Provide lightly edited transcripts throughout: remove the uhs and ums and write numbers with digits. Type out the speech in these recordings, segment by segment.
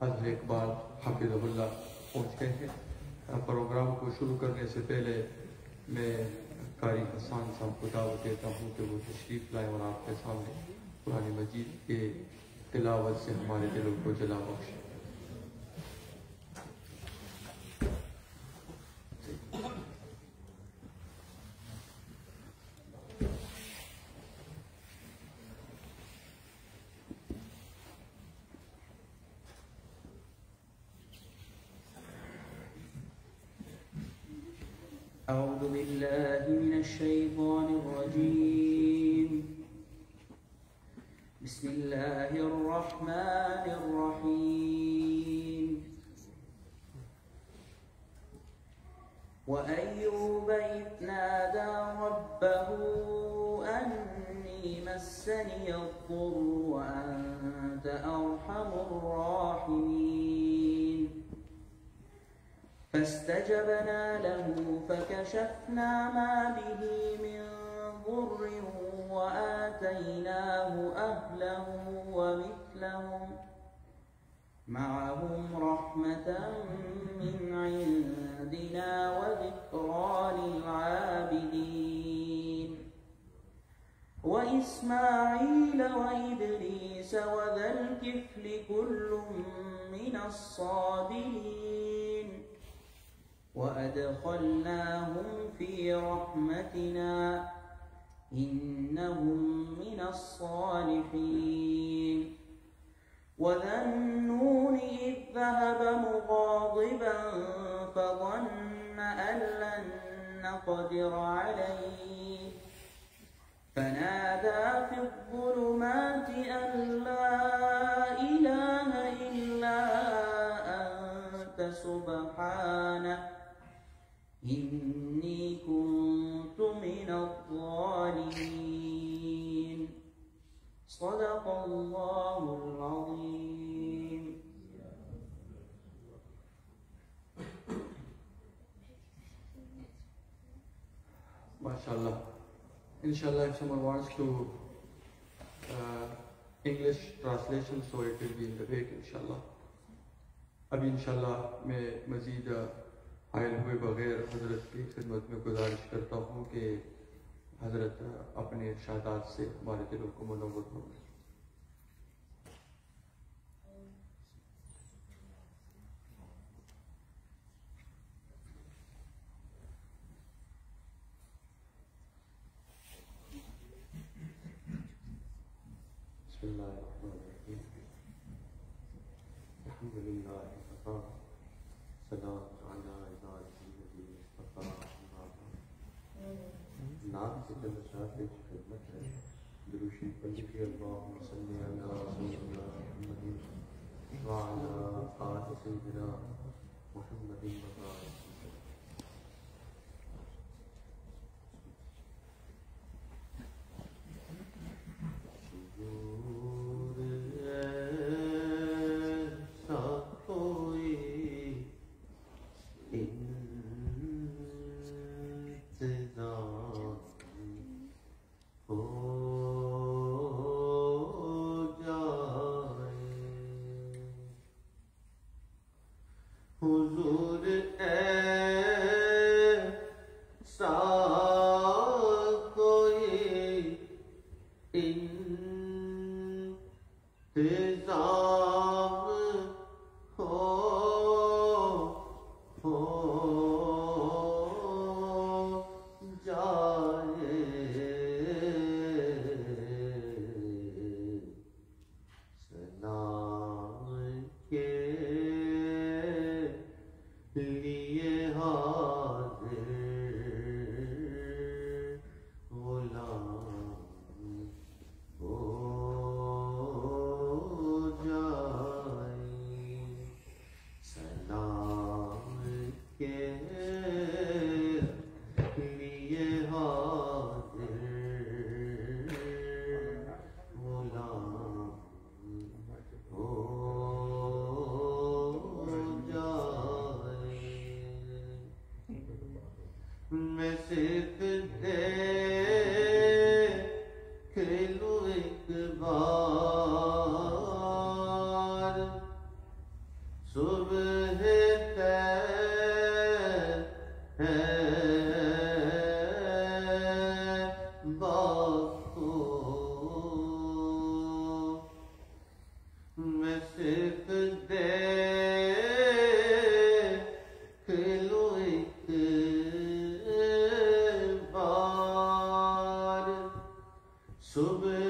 حضرت اقبال حفظہ اللہ پہنچ گئے ہیں۔ پروگرام کو شروع کرنے سے پہلے میں قاری حسان صاحب کو دعوت دیتا ہوں کہ وہ تشریف لائیں اور آپ کے سامنے قرآن مجید کے تلاوت سے ہمارے دلوں کو جلا بخشیں۔ أعوذ بالله من الشيطان الرجيم. بسم الله الرحمن الرحيم. وأيوب إذ نادى ربه أني مسني الضر وأنت أرحم الراحمين. فاستجبنا له فكشفنا ما به من ضر وآتيناه أهله ومثلهم معهم رحمة من عندنا وذكرى للعابدين. وإسماعيل وإدريس وذا الكفل كل من الصابرين وأدخلناهم في رحمتنا إنهم من الصالحين. وذا النون إذ ذهب مغاضبا فظن أن لن نقدر عليه فنادى في الظلمات أن لا إله إلا أنت سبحانك إني كنت من الظالمين. صدق الله العظيم. MashaAllah. Inshallah, if someone wants to English translation, so it will be in the wait, inshallah. ابھی انشاءاللہ میں مزید حائل ہوئے بغیر حضرت کی خدمت میں گزارش کرتا ہوں کہ حضرت اپنے ارشادات سے ہمارے دلوں کو منور ہوں۔ بسم اللہ الرحمن الرحیم۔ الحمد للہ سلام علی عبادہ الذین اصطفیٰ۔ نام سے چند اشعار پیش خدمت ہے۔ درود شریف پڑھیے اللہم صلی علی سیدنا محمد وعلی آل سیدنا محمد وبارک۔ لیے صبح خیر ہے باپو میں صرف دیکھ لوں ایک بار صبح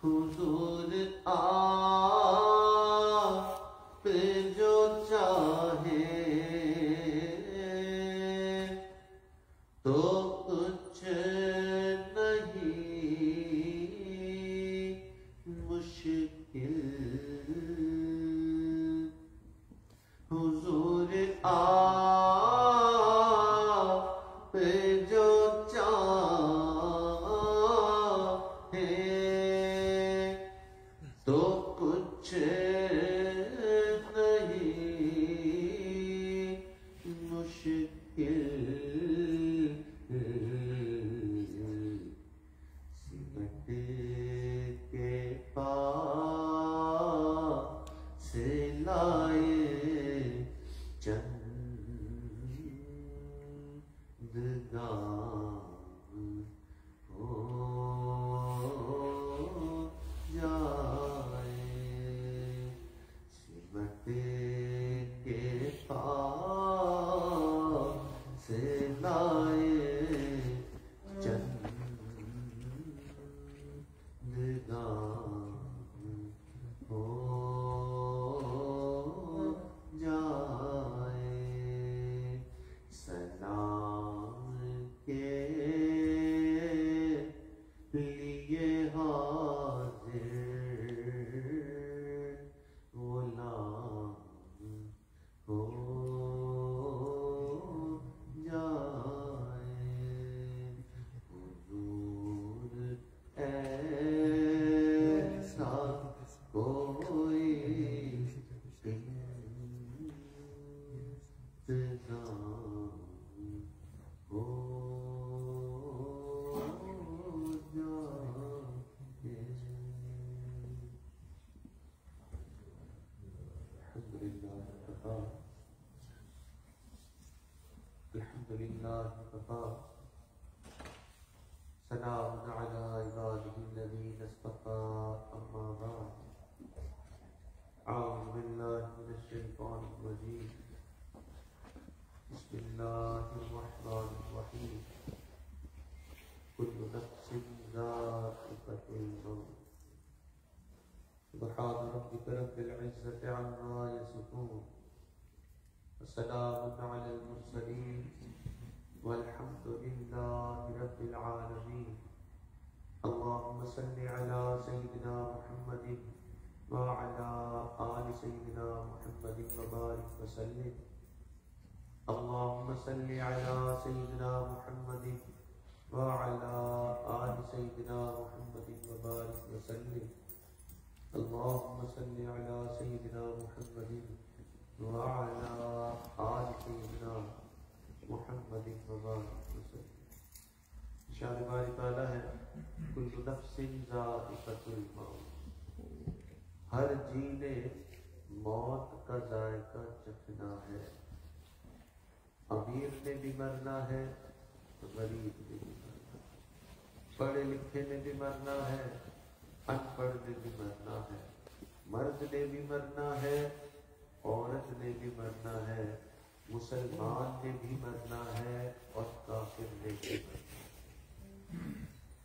حضور آپ جو چاہیں تو کچھ نہیں مشکل حضور آپ جو تو کچھ نہیں مشکل سمٹ کے پاس سے لائے چندگان الحمدللہ وکفى سلام علی عباده الذین اصطفى اما بعد اعوذ باللہ من الشیطان الرجیم بسم اللہ الرحمن الرحیم کل نفس ذائقۃ الموت سبحان ربک رب العزة عما یصفون وسلام على المرسلين والحمد لله رب العالمين اللهم صل على سيدنا محمد وعلى آل سيدنا محمد وبارك وسلم اللهم صل على سيدنا محمد وعلى آل سيدنا محمد وبارك وسلم اللهم صل على سيدنا محمد وعلى آل سيدنا محمد وبارك وسلم ارشاد باری تعالیٰ ہے کل نفس ذائقۃ الموت ہر جی نے موت کا ذائقہ چکھنا ہے امیر نے بھی مرنا ہے غریب نے بھی مرنا ہے پڑھے لکھے نے بھی مرنا ہے ان پڑھ نے بھی مرنا ہے مرد نے بھی مرنا ہے عورت نے بھی مرنا ہے مسلمان نے بھی مرنا ہے اور کافر نے بھی مرنا ہے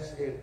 SAP,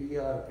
ERP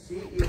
CEO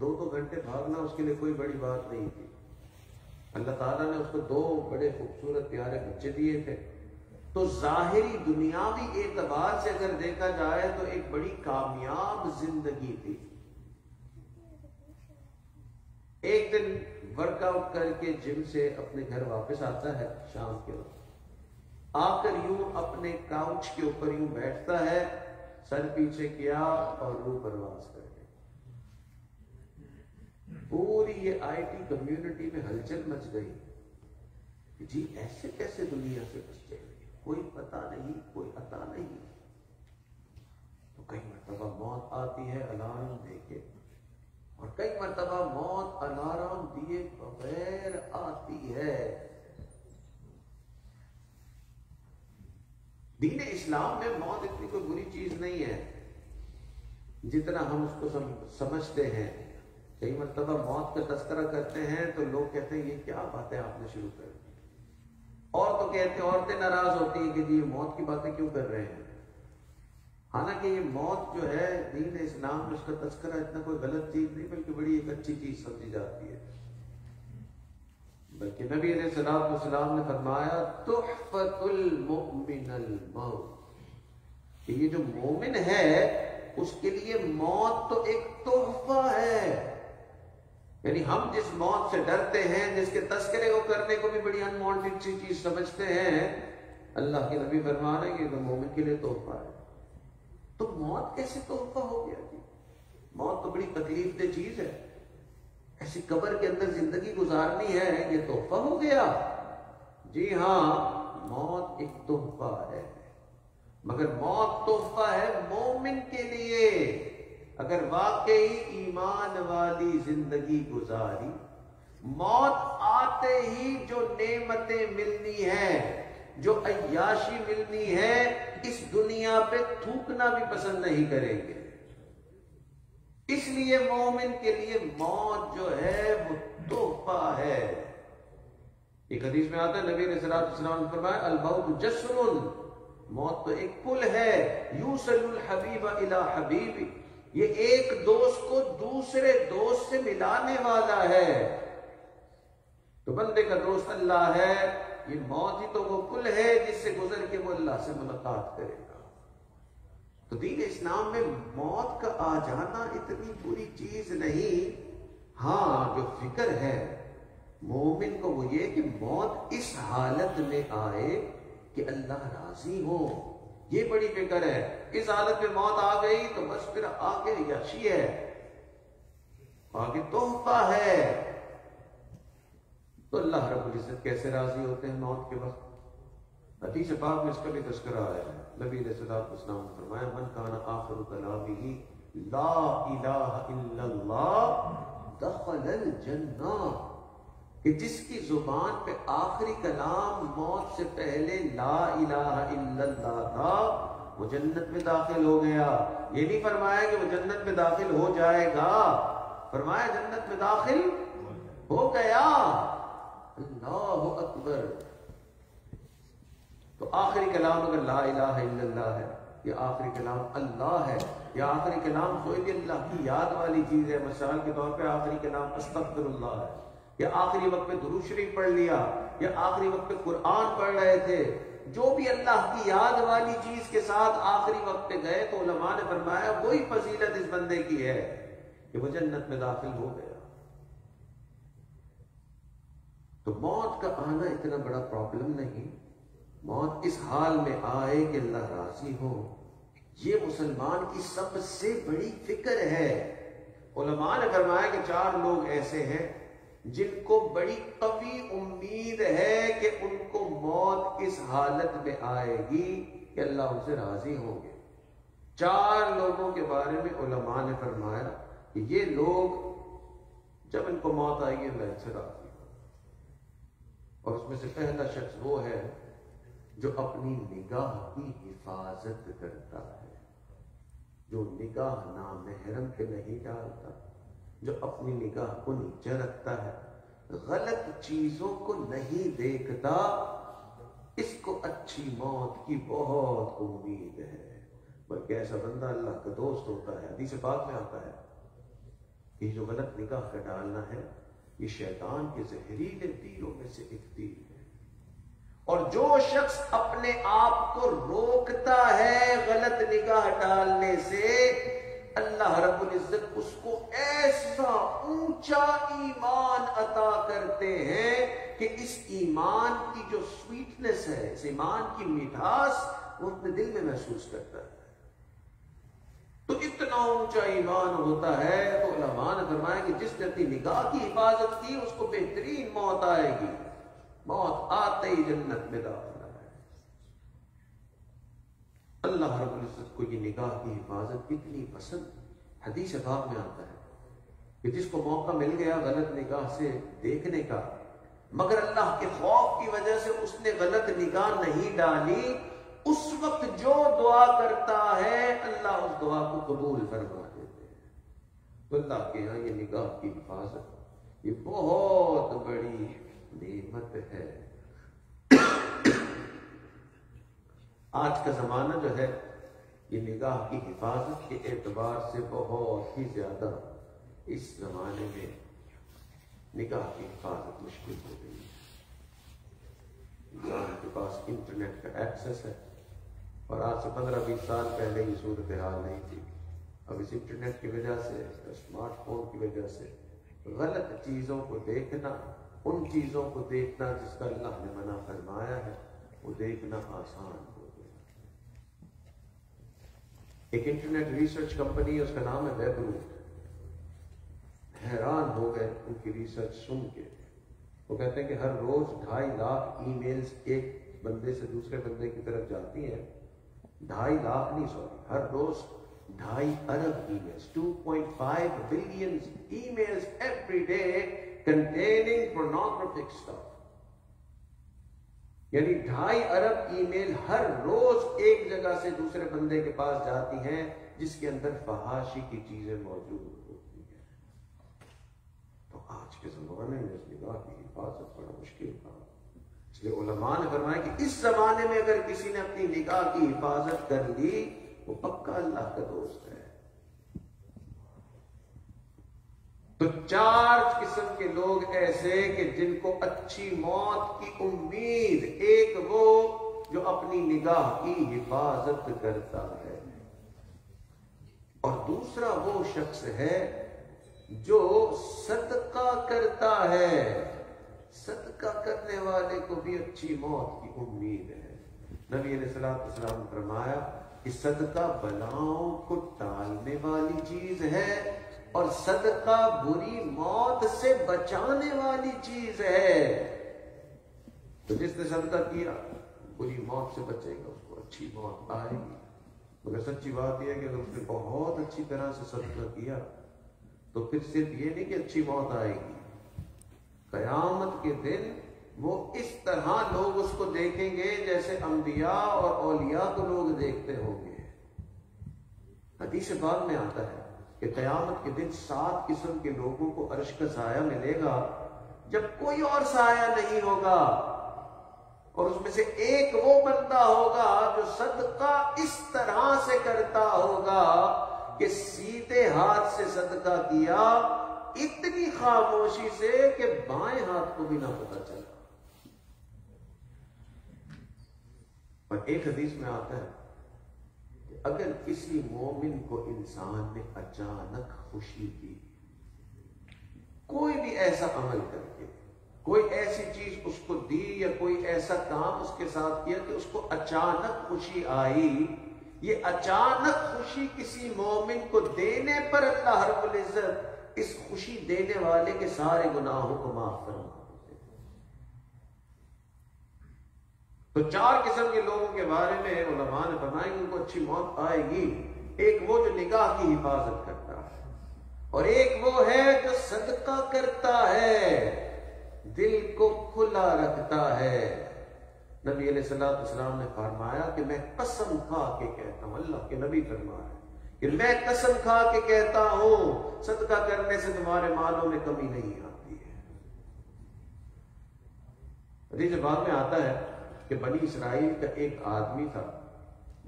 2 گھنٹے بھاگنا اس کے لیے کوئی بڑی بات نہیں تھی. اللہ تعالیٰ نے اس کو 2 بڑے خوبصورت پیارے بچے دیے تھے. تو ظاہری دنیاوی اعتبار سے اگر دیکھا جائے تو ایک بڑی کامیاب زندگی تھی. ایک دن ورک آؤٹ کر کے جم سے اپنے گھر واپس آتا ہے شام کے وقت. آ کر یوں اپنے کاؤچ کے اوپر یوں بیٹھتا ہے, سر پیچھے کیا اور روح پرواز کر کے. پوری یہ آئی ٹی کمیونٹی میں ہلچل مچ گئی کہ جی ایسے کیسے دنیا سے بچ گئے, کوئی پتہ نہیں, کوئی عطا نہیں. تو کئی مرتبہ موت آتی ہے الارم دے کے, اور کئی مرتبہ موت الارم دیے بغیر آتی ہے. دین اسلام میں موت اتنی کوئی بری چیز نہیں ہے جتنا ہم اس کو سمجھتے ہیں. کئی مرتبہ موت کا تذکرہ کرتے ہیں تو لوگ کہتے ہیں یہ کیا باتیں آپ نے شروع کر دی. اور تو کہتے ہیں, عورتیں ناراض ہوتی ہیں کہ جی موت کی باتیں کیوں کر رہے ہیں. حالانکہ یہ موت جو ہے دین اسلام میں اس کا تذکرہ اتنا کوئی غلط چیز نہیں بلکہ بڑی ایک اچھی چیز سمجھی جاتی ہے. بلکہ نبی علیہ الصلوۃ والسلام نے فرمایا تحفۃ المؤمن الموت, کہ یہ جو مومن ہے اس کے لیے موت تو ایک تحفہ ہے. یعنی ہم جس موت سے ڈرتے ہیں, جس کے تذکرے کو کرنے کو بھی بڑی انوانٹیڈ سی چیز سمجھتے ہیں, اللہ کے نبی فرما رہے ہیں کہ تو مومن کے لیے تحفہ ہے. تو موت کیسے تحفہ ہو گیا جی؟ موت تو بڑی تکلیف دہ چیز ہے. ایسی قبر کے اندر زندگی گزارنی ہے, یہ تحفہ ہو گیا؟ جی ہاں, موت ایک تحفہ ہے, مگر موت تحفہ ہے مومن کے لیے. اگر واقعی ایمان والی زندگی گزاری, موت آتے ہی جو نعمتیں ملنی ہے, جو عیاشی ملنی ہے, اس دنیا پہ تھوکنا بھی پسند نہیں کریں گے. اس لیے مومن کے لیے موت جو ہے وہ تحفہ ہے. ایک حدیث میں آتا ہے نبی علیہ السلام نے فرمایا الموت جسر, موت تو ایک پل ہے, یوصل الحبیب الی حبیب, یہ ایک دوست کو دوسرے دوست سے ملانے والا ہے. تو بندے کا دوست اللہ ہے, یہ موت ہی تو وہ پل ہے جس سے گزر کے وہ اللہ سے ملاقات کرے گا. تو دین اسلام میں موت کا آ جانا اتنی بری چیز نہیں. ہاں جو فکر ہے مومن کو وہ یہ کہ موت اس حالت میں آئے کہ اللہ راضی ہو, یہ بڑی فکر ہے. اس حالت میں موت آ گئی تو بس پھر آگے عیاشی ہے, آگے تحفہ ہے. تو اللہ رب العزت کیسے راضی ہوتے ہیں موت کے وقت؟ حدیث پاک میں اس کا بھی تذکرہ آیا ہے. نبی علیہ الصلوۃ والسلام نے فرمایا من کان آخر کلامہ لا الہ الا اللہ دخل الجنہ, کہ جس کی زبان پہ آخری کلام موت سے پہلے لا الہ الا اللہ تھا وہ جنت میں داخل ہو گیا. یہ نہیں فرمایا کہ وہ جنت میں داخل ہو جائے گا, فرمایا جنت میں داخل ہو گیا. اللہ اکبر. تو آخری کلام اگر لا الہ الا اللہ ہے, یا آخری کلام اللہ ہے, یا آخری کلام کوئی بھی اللہ کی یاد والی چیز ہے, مثال کے طور پہ آخری کلام استغفر اللہ ہے, یا آخری وقت پہ درود شریف پڑھ لیا, یا آخری وقت پہ قرآن پڑھ رہے تھے, جو بھی اللہ کی یاد والی چیز کے ساتھ آخری وقت پہ گئے, تو علماء نے فرمایا وہی فضیلت اس بندے کی ہے کہ وہ جنت میں داخل ہو گیا. تو موت کا آنا اتنا بڑا پرابلم نہیں. موت اس حال میں آئے کہ اللہ راضی ہو, یہ مسلمان کی سب سے بڑی فکر ہے. علماء نے فرمایا کہ 4 لوگ ایسے ہیں جن کو بڑی قوی امید ہے کہ ان کو موت اس حالت میں آئے گی کہ اللہ ان سے راضی ہوں گے. 4 لوگوں کے بارے میں علماء نے فرمایا کہ یہ لوگ جب ان کو موت آئے گی اللہ ان سے راضی ہو. اور اس میں سے پہلا شخص وہ ہے جو اپنی نگاہ کی حفاظت کرتا ہے, جو نگاہ نامحرم پہ نہیں ڈالتا, جو اپنی نگاہ کو نیچے رکھتا ہے, غلط چیزوں کو نہیں دیکھتا. اس کو اچھی موت کی بہت امید ہے, بلکہ ایسا بندہ اللہ کا دوست ہوتا ہے. حدیث پاک میں آتا ہے یہ جو غلط نگاہ کا ڈالنا ہے یہ شیطان کے زہریلے تیروں میں سے ایک تیر ہے. اور جو شخص اپنے آپ کو روکتا ہے غلط نگاہ ڈالنے سے، اللہ رب العزت اس کو ایسا اونچا ایمان عطا کرتے ہیں کہ اس ایمان کی جو سویٹنس ہے، اس ایمان کی مٹھاس وہ اپنے دل میں محسوس کرتا ہے. تو اتنا اونچا ایمان ہوتا ہے تو علماء نے فرمایا کہ جس نے اپنی نگاہ کی حفاظت کی اس کو بہترین موت آئے گی، موت آتے ہی جنت میں داخلہ ہے. اللہ رب العزت کو یہ نگاہ کی حفاظت کتنی پسند. حدیث پاک میں آتا ہے کہ جس کو موقع مل گیا غلط نگاہ سے دیکھنے کا، مگر اللہ کے خوف کی وجہ سے اس نے غلط نگاہ نہیں ڈالی، اس وقت جو دعا کرتا ہے اللہ اس دعا کو قبول فرما دیتے ہیں. تو اللہ کے یہاں یہ نگاہ کی حفاظت یہ بہت بڑی نعمت ہے. آج کا زمانہ جو ہے یہ نگاہ کی حفاظت کے اعتبار سے بہت ہی زیادہ اس زمانے میں نگاہ کی حفاظت مشکل ہو گئی ہے. انسان کے پاس انٹرنیٹ کا ایکسس ہے اور آج سے 15-20 سال پہلے یہ صورتحال نہیں تھی. اب اس انٹرنیٹ کی وجہ سے، اسمارٹ فون کی وجہ سے غلط چیزوں کو دیکھنا، ان چیزوں کو دیکھنا جس کا اللہ نے منع فرمایا ہے وہ دیکھنا آسان ہو گیا. ایک انٹرنیٹ ریسرچ کمپنی ہے، اس کا نام ہے ویب روٹ. حیران ہو گئے ان کی ریسرچ سن کے. وہ کہتے ہیں کہ ہر روز 2.5 لاکھ ای میلز ایک بندے سے دوسرے بندے کی طرف جاتی ہیں. 2.5 لاکھ نہیں، ہر روز 2.5 ارب e mails, 2.5 billion emails every day containing pornographic stuff. یعنی 2.5 ارب ای میل ہر روز ایک جگہ سے دوسرے بندے کے پاس جاتی ہیں جس کے اندر فحاشی کی چیزیں موجود ہوتی ہیں. تو آج کے زمانے میں اس نگاہ کی حفاظت بڑا مشکل تھا. اس لیے علماء نے فرمایا کہ اس زمانے میں اگر کسی نے اپنی نگاہ کی حفاظت کر لی وہ پکا اللہ کا دوست ہے. تو 4 قسم کے لوگ ایسے کہ جن کو اچھی موت کی امید. ایک وہ جو اپنی نگاہ کی حفاظت کرتا ہے، اور دوسرا وہ شخص ہے جو صدقہ کرتا ہے. صدقہ کرنے والے کو بھی اچھی موت کی امید ہے. نبی علیہ السلام نے فرمایا کہ صدقہ بلاؤں کو ٹالنے والی چیز ہے اور صدقہ بری موت سے بچانے والی چیز ہے. تو جس نے صدقہ کیا بری موت سے بچے گا، اس کو اچھی موت آئے گی. مگر سچی بات یہ ہے کہ اگر اس نے بہت اچھی طرح سے صدقہ کیا تو پھر صرف یہ نہیں کہ اچھی موت آئے گی، قیامت کے دن وہ اس طرح لوگ اس کو دیکھیں گے جیسے انبیاء اور اولیاء کو لوگ دیکھتے ہوں گے. حدیث پاک میں آتا ہے کہ قیامت کے دن 7 قسم کے لوگوں کو عرش کا سایہ ملے گا جب کوئی اور سایہ نہیں ہوگا، اور اس میں سے ایک وہ بندہ ہوگا جو صدقہ اس طرح سے کرتا ہوگا کہ سیدھے ہاتھ سے صدقہ کیا، اتنی خاموشی سے کہ بائیں ہاتھ کو بھی نہ پتا چلا. اور ایک حدیث میں آتا ہے کہ اگر کسی مومن کو انسان نے اچانک خوشی دی، کوئی بھی ایسا عمل کر کے، کوئی ایسی چیز اس کو دی یا کوئی ایسا کام اس کے ساتھ کیا کہ اس کو اچانک خوشی آئی، یہ اچانک خوشی کسی مومن کو دینے پر اللہ رب العزت اس خوشی دینے والے کے سارے گناہوں کو معاف فرما دیتے ہیں. تو 4 قسم کے لوگوں کے بارے میں علماء نے فرمایا کہ ان کو اچھی موت آئے گی. ایک وہ جو نگاہ کی حفاظت کرتا ہے، اور ایک وہ ہے جو صدقہ کرتا ہے، دل کو کھلا رکھتا ہے. نبی علیہ السلام نے فرمایا کہ میں قسم کھا کے کہتا ہوں، اللہ کے نبی فرمایا کہ میں قسم کھا کے کہتا ہوں صدقہ کرنے سے تمہارے مالوں میں کمی نہیں آتی ہے. حدیث بعد میں آتا ہے کہ بنی اسرائیل کا ایک آدمی تھا،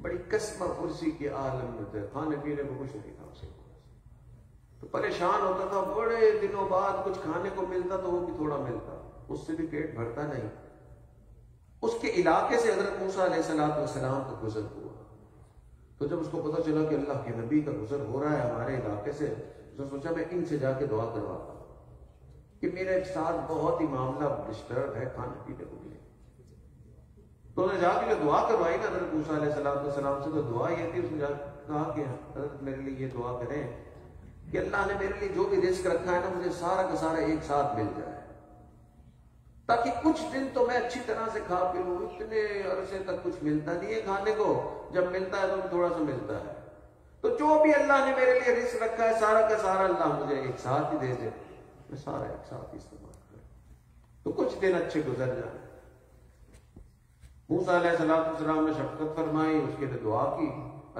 بڑی قسمہ پرسی کے عالم میں تھے، کھانے پینے کو کچھ نہیں تھا اسے. تو پریشان ہوتا تھا، بڑے دنوں بعد کچھ کھانے کو ملتا تو وہ بھی تھوڑا ملتا، اس سے بھی پیٹ بھرتا نہیں۔ اس کے علاقے سے حضرت موسیٰ علیہ السلام تو گزر ہوا، تو جب اس کو پتا چلا کہ اللہ کے نبی کا گزر ہو رہا ہے ہمارے علاقے سے، اس نے سوچا میں ان سے جا کے دعا کرواتا ہوں کہ میرے ساتھ بہت ہی معاملہ ڈسٹرب ہے کھانے پینے کو لیے۔ تو انہوں نے جا کے جو دعا کروائی نا حضرت موسیٰ علیہ السلام سے، تو دعا یہ تھی، اس نے جا کہا کہ حضرت میرے لیے یہ دعا کریں کہ اللہ نے میرے لیے جو بھی رزق رکھا ہے نا مجھے سارا کا سارا ایک ساتھ مل جائے، تاکہ کچھ دن تو میں اچھی طرح سے کھا پی لوں۔ اتنے عرصے تک کچھ ملتا نہیں ہے کھانے کو، جب ملتا ہے تو تھوڑا سا ملتا ہے، تو جو بھی اللہ نے میرے لیے رزق رکھا ہے سارا کا سارا اللہ مجھے ایک ساتھ ہی دے دے، میں سارا ایک ساتھ ہی استعمال کروں، تو کچھ دن اچھے گزر جائیں۔ موسیٰ علیہ السلام نے شفقت فرمائی، اس کے لیے دعا کی،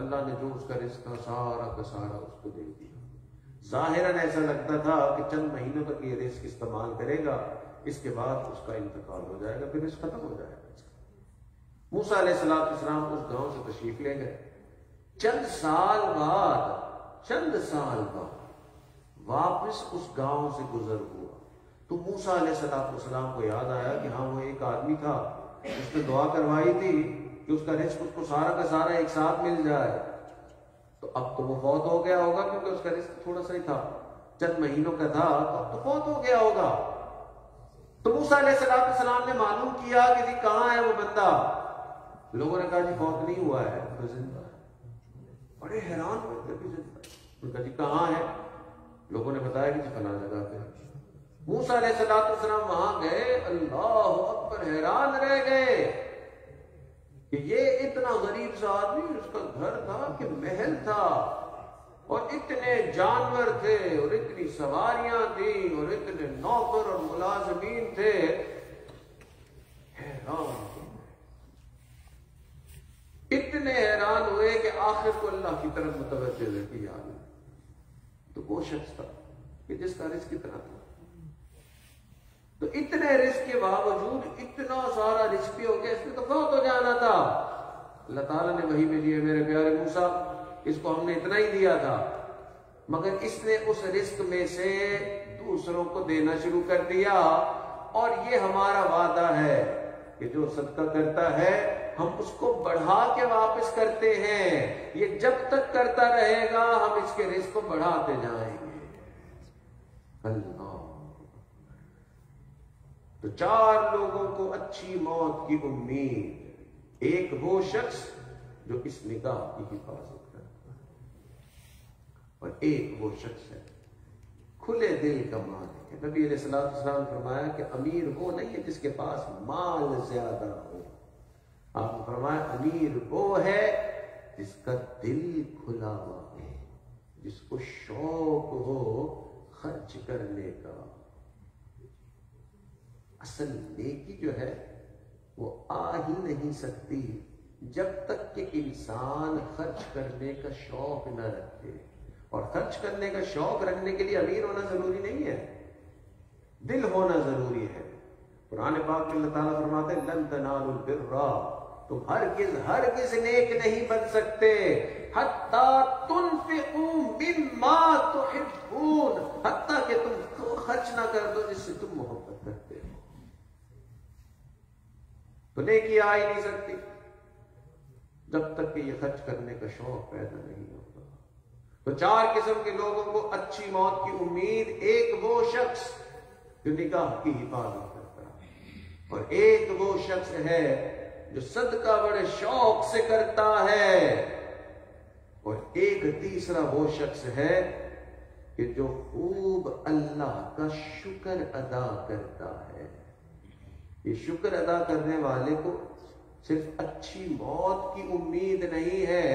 اللہ نے جو اس کا رزق تھا سارا کا سارا اس کو دے دیا۔ ظاہراً ایسا لگتا تھا کہ چند مہینوں تک یہ رزق استعمال کرے گا، اس کے بعد اس کا انتقال ہو جائے گا، پھر رزق ختم ہو جائے گا۔ موسیٰ علیہ السلام اس گاؤں سے تشریف لے گئے، چند سال بعد واپس اس گاؤں سے گزر ہوا، تو موسیٰ علیہ السلام کو یاد آیا کہ ہاں وہ ایک آدمی تھا، اس نے دعا کروائی تھی کہ اس کا رزق اس کو سارا کا سارا ایک ساتھ مل جائے، تو اب تو وہ فوت ہو گیا ہوگا، کیونکہ اس کا رزق تھوڑا سا ہی تھا، چند مہینوں کا تھا، تو اب تو فوت ہو گیا ہوگا۔ تو موسیٰ علیہ السلام نے معلوم کیا کہ جی کہاں ہے وہ بندہ؟ لوگوں نے کہا جی فوت نہیں ہوا ہے، تو زندہ ہے۔ بڑے حیران ہوئے کہ زندہ ہے، انہوں نے کہا جی کہاں ہے؟ لوگوں نے بتایا کہ جی فلاں جگہ پہ۔ موسیٰ علیہ السلام وہاں گئے، اللہ اکبر، حیران رہ گئے کہ یہ اتنا غریب سا آدمی، اس کا گھر تھا کہ محل تھا، اور اتنے جانور تھے، اور اتنی سواریاں تھیں، اور اتنے نوکر اور ملازمین تھے، حیران اتنے حیران ہوئے کہ آخر کو اللہ کی طرف متوجہ ہوئے کہ یاد تو وہ شخص تھا کہ جس کا رزق کتنا تھا، تو اتنے رزق کے باوجود اتنا سارا رزق بھی ہو گیا، اس میں تو فوت ہو جانا تھا۔ اللہ تعالیٰ نے وحی بھیجی ہے، میرے پیارے موسیٰ اس کو ہم نے اتنا ہی دیا تھا، مگر اس نے اس رزق میں سے دوسروں کو دینا شروع کر دیا، اور یہ ہمارا وعدہ ہے کہ جو صدقہ کرتا ہے ہم اس کو بڑھا کے واپس کرتے ہیں، یہ جب تک کرتا رہے گا ہم اس کے رزق کو بڑھاتے جائیں گے۔ اللہ، تو 4 لوگوں کو اچھی موت کی امید، ایک وہ شخص جو اس نگاہ کی حفاظت کرتا ہے، اور ایک وہ شخص ہے کھلے دل کا مالک ہے۔ نبی علیہ السلام نے فرمایا کہ امیر وہ نہیں ہے جس کے پاس مال زیادہ ہو، آپ نے فرمایا امیر وہ ہے جس کا دل کھلا ہوا ہو، جس کو شوق ہو خرچ کرنے کا۔ اصل نیکی جو ہے وہ آ ہی نہیں سکتی جب تک کہ انسان خرچ کرنے کا شوق نہ رکھے، اور خرچ کرنے کا شوق رکھنے کے لیے امیر ہونا ضروری نہیں ہے، دل ہونا ضروری ہے۔ قرآن پاک میں اللہ تعالیٰ فرماتے ہیں لن تنالوا البر، تم ہرگز نیک نہیں بن سکتے حتیٰ تنفقوا مما تحبون، حتیٰ کہ تم خرچ نہ کر دو جس سے تم محبت کرتے ہو، تو نیکی آ ہی نہیں سکتی جب تک کہ یہ خرچ کرنے کا شوق پیدا نہیں ہوتا۔ تو 4 قسم کے لوگوں کو اچھی موت کی امید، ایک وہ شخص جو نگاہ کی حفاظت کرتا ہے، اور ایک وہ شخص ہے جو صدقہ بڑے شوق سے کرتا ہے، اور ایک تیسرا وہ شخص ہے کہ جو خوب اللہ کا شکر ادا کرتا ہے۔ یہ شکر ادا کرنے والے کو صرف اچھی موت کی امید نہیں ہے،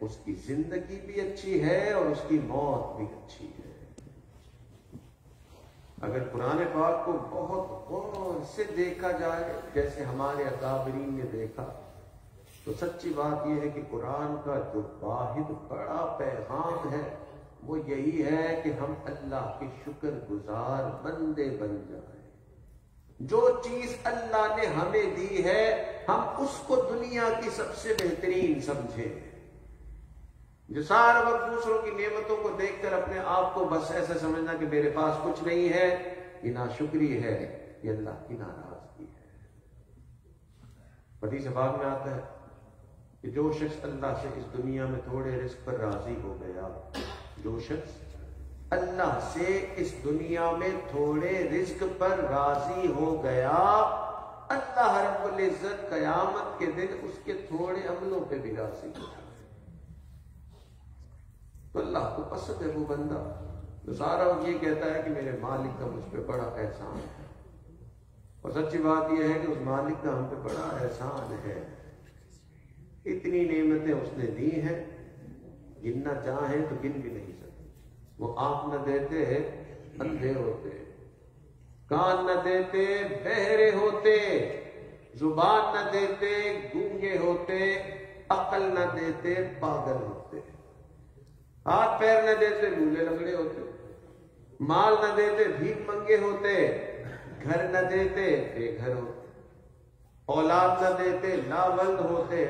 اس کی زندگی بھی اچھی ہے اور اس کی موت بھی اچھی ہے۔ اگر قرآن پاک کو بہت غور سے دیکھا جائے جیسے ہمارے اکابرین نے دیکھا، تو سچی بات یہ ہے کہ قرآن کا جو واحد بڑا پیغام ہے وہ یہی ہے کہ ہم اللہ کے شکر گزار بندے بن جائیں۔ جو چیز اللہ نے ہمیں دی ہے ہم اس کو دنیا کی سب سے بہترین سمجھیں، جو سارا وقت دوسروں کی نعمتوں کو دیکھ کر اپنے آپ کو بس ایسا سمجھنا کہ میرے پاس کچھ نہیں ہے، یہ ناشکری ہے، یہ اللہ کی ناراضگی ہے۔ حدیث پاک میں آتا ہے کہ جو شخص اللہ سے اس دنیا میں تھوڑے رزق پر راضی ہو گیا، جو شخص اللہ سے اس دنیا میں تھوڑے رزق پر راضی ہو گیا، اللہ رب العزت قیامت کے دن اس کے تھوڑے عملوں پہ بھی راضی ہو جائے۔ تو اللہ کو پسند ہے وہ بندہ جو سارا یہ کہتا ہے کہ میرے مالک کا مجھ پہ بڑا احسان ہے، اور سچی بات یہ ہے کہ اس مالک کا ہم پہ بڑا احسان ہے۔ اتنی نعمتیں اس نے دی ہیں، گننا چاہیں تو گن بھی نہیں سکتے۔ وہ آنکھ نہ دیتے اندھے ہوتے، کان نہ دیتے بہرے ہوتے، زبان نہ دیتے گونگے ہوتے، عقل نہ دیتے پاگل ہوتے، ہاتھ پیر نہ دیتے لولے لنگڑے ہوتے، مال نہ دیتے بھیک منگے ہوتے، گھر نہ دیتے بے گھر ہوتے، اولاد نہ دیتے لاولد ہوتے۔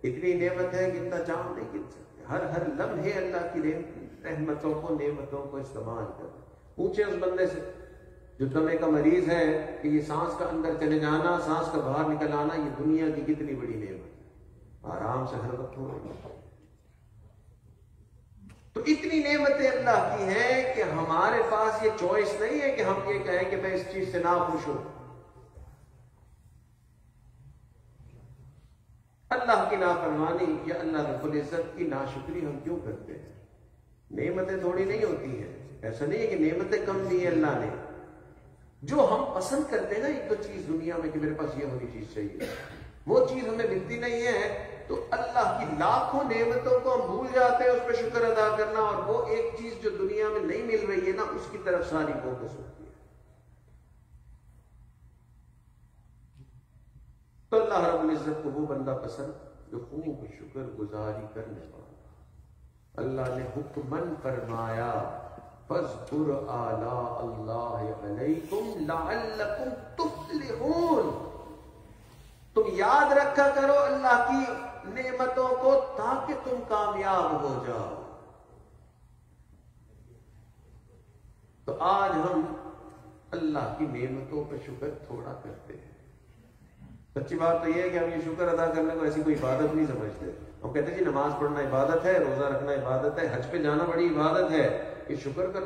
اتنی نعمت ہے گننا چاہو نہیں گن سکتے۔ ہر لمحے اللہ کی رحمتوں کو، نعمتوں کو استعمال کریں۔ پوچھیں اس بندے سے جو دمے کا مریض ہے کہ یہ سانس کا اندر چلے جانا، سانس کا باہر نکل آنا، یہ دنیا کی کتنی بڑی نعمت ہے، آرام سے ہر وقت ہو رہی ہے۔ تو اتنی نعمتیں اللہ کی ہیں کہ ہمارے پاس یہ چوائس نہیں ہے کہ ہم یہ کہیں کہ میں اس چیز سے ناخوش ہوں۔ اللہ کی نافرمانی یا اللہ رب العزت کی ناشکری ہم کیوں کرتے ہیں؟ نعمتیں تھوڑی نہیں ہوتی ہیں، ایسا نہیں ہے کہ نعمتیں کم دی ہیں اللہ نے۔ جو ہم پسند کرتے ہیں نا ایک تو چیز دنیا میں کہ میرے پاس یہ ہونی چیز چاہیے، وہ چیز ہمیں ملتی نہیں ہے، تو اللہ کی لاکھوں نعمتوں کو ہم بھول جاتے ہیں اس پہ شکر ادا کرنا، اور وہ ایک چیز جو دنیا میں نہیں مل رہی ہے نا اس کی طرف ساری فوکس ہوتی ہے۔ تو اللہ رب العزت کو وہ بندہ پسند جو خوب شکر گزاری کرنے والا۔ اللہ نے حکمن فرمایا فاذکر آلاء اللہ علیکم لعلکم تفلحون، تم یاد رکھا کرو اللہ کی نعمتوں کو تاکہ تم کامیاب ہو جاؤ۔ تو آج ہم اللہ کی نعمتوں پہ شکر تھوڑا کرتے ہیں۔ سچی بات تو یہ ہے کہ ہم یہ شکر ادا کرنے کو ایسی کوئی عبادت نہیں سمجھتے۔ ہم کہتے ہیں جی نماز پڑھنا عبادت ہے، روزہ رکھنا عبادت ہے، حج پہ جانا بڑی عبادت ہے، یہ شکر کرنا